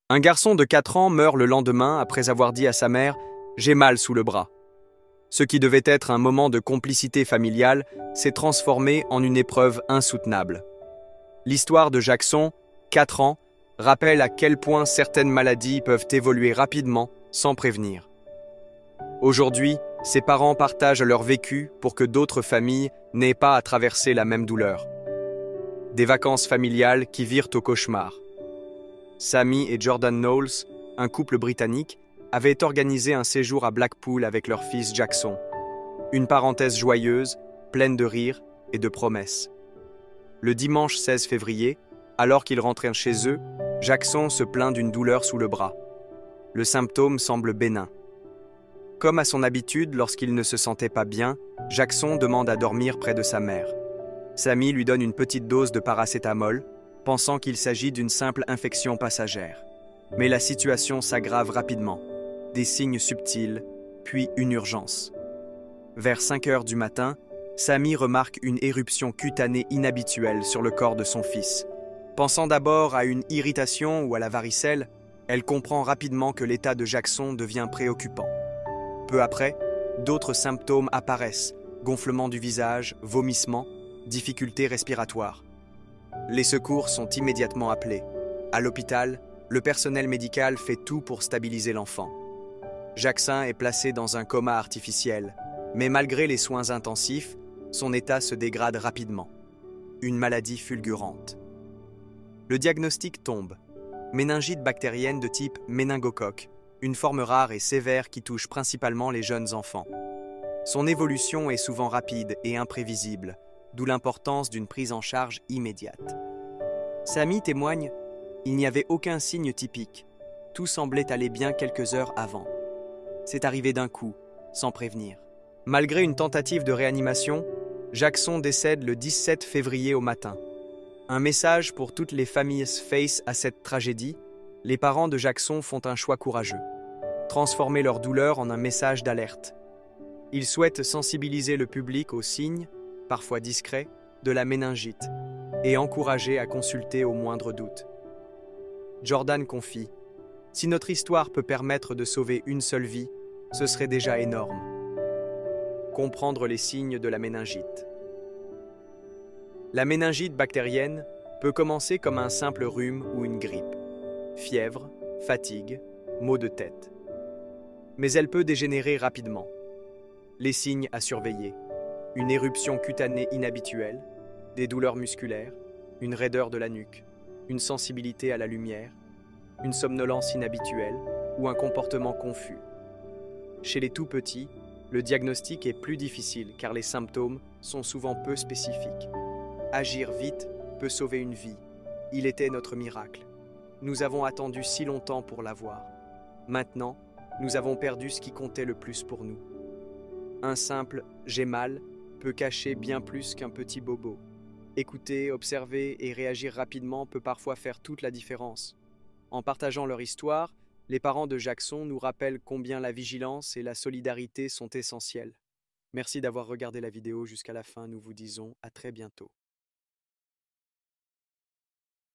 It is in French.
Un garçon de 4 ans meurt le lendemain après avoir dit à sa mère « J'ai mal sous le bras ». Ce qui devait être un moment de complicité familiale s'est transformé en une épreuve insoutenable. L'histoire de Jackson, 4 ans, rappelle à quel point certaines maladies peuvent évoluer rapidement sans prévenir. Aujourd'hui, ses parents partagent leur vécu pour que d'autres familles n'aient pas à traverser la même douleur. Des vacances familiales qui virent au cauchemar. Sammy et Jordan Knowles, un couple britannique, avaient organisé un séjour à Blackpool avec leur fils Jackson. Une parenthèse joyeuse, pleine de rires et de promesses. Le dimanche 16 février, alors qu'ils rentraient chez eux, Jackson se plaint d'une douleur sous le bras. Le symptôme semble bénin. Comme à son habitude, lorsqu'il ne se sentait pas bien, Jackson demande à dormir près de sa mère. Sammy lui donne une petite dose de paracétamol, pensant qu'il s'agit d'une simple infection passagère. Mais la situation s'aggrave rapidement. Des signes subtils, puis une urgence. Vers 5 heures du matin, Sammy remarque une éruption cutanée inhabituelle sur le corps de son fils. Pensant d'abord à une irritation ou à la varicelle, elle comprend rapidement que l'état de Jackson devient préoccupant. Peu après, d'autres symptômes apparaissent, gonflement du visage, vomissements, difficultés respiratoires. Les secours sont immédiatement appelés. À l'hôpital, le personnel médical fait tout pour stabiliser l'enfant. Jackson est placé dans un coma artificiel, mais malgré les soins intensifs, son état se dégrade rapidement. Une maladie fulgurante. Le diagnostic tombe. Méningite bactérienne de type méningocoque, une forme rare et sévère qui touche principalement les jeunes enfants. Son évolution est souvent rapide et imprévisible, d'où l'importance d'une prise en charge immédiate. Sammy témoigne « Il n'y avait aucun signe typique. Tout semblait aller bien quelques heures avant. C'est arrivé d'un coup, sans prévenir. » Malgré une tentative de réanimation, Jackson décède le 17 février au matin. Un message pour toutes les familles face à cette tragédie, les parents de Jackson font un choix courageux. Transformer leur douleur en un message d'alerte. Ils souhaitent sensibiliser le public aux signes, parfois discrets, de la méningite et encourager à consulter au moindre doute. Jordan confie « Si notre histoire peut permettre de sauver une seule vie, ce serait déjà énorme. » Comprendre les signes de la méningite. La méningite bactérienne peut commencer comme un simple rhume ou une grippe. Fièvre, fatigue, maux de tête. Mais elle peut dégénérer rapidement. Les signes à surveiller. Une éruption cutanée inhabituelle, des douleurs musculaires, une raideur de la nuque, une sensibilité à la lumière, une somnolence inhabituelle ou un comportement confus. Chez les tout-petits, le diagnostic est plus difficile car les symptômes sont souvent peu spécifiques. Agir vite peut sauver une vie. Il était notre miracle. Nous avons attendu si longtemps pour l'avoir. Maintenant, nous avons perdu ce qui comptait le plus pour nous. Un simple « j'ai mal » peut cacher bien plus qu'un petit bobo. Écouter, observer et réagir rapidement peut parfois faire toute la différence. En partageant leur histoire, les parents de Jackson nous rappellent combien la vigilance et la solidarité sont essentielles. Merci d'avoir regardé la vidéo jusqu'à la fin, nous vous disons à très bientôt.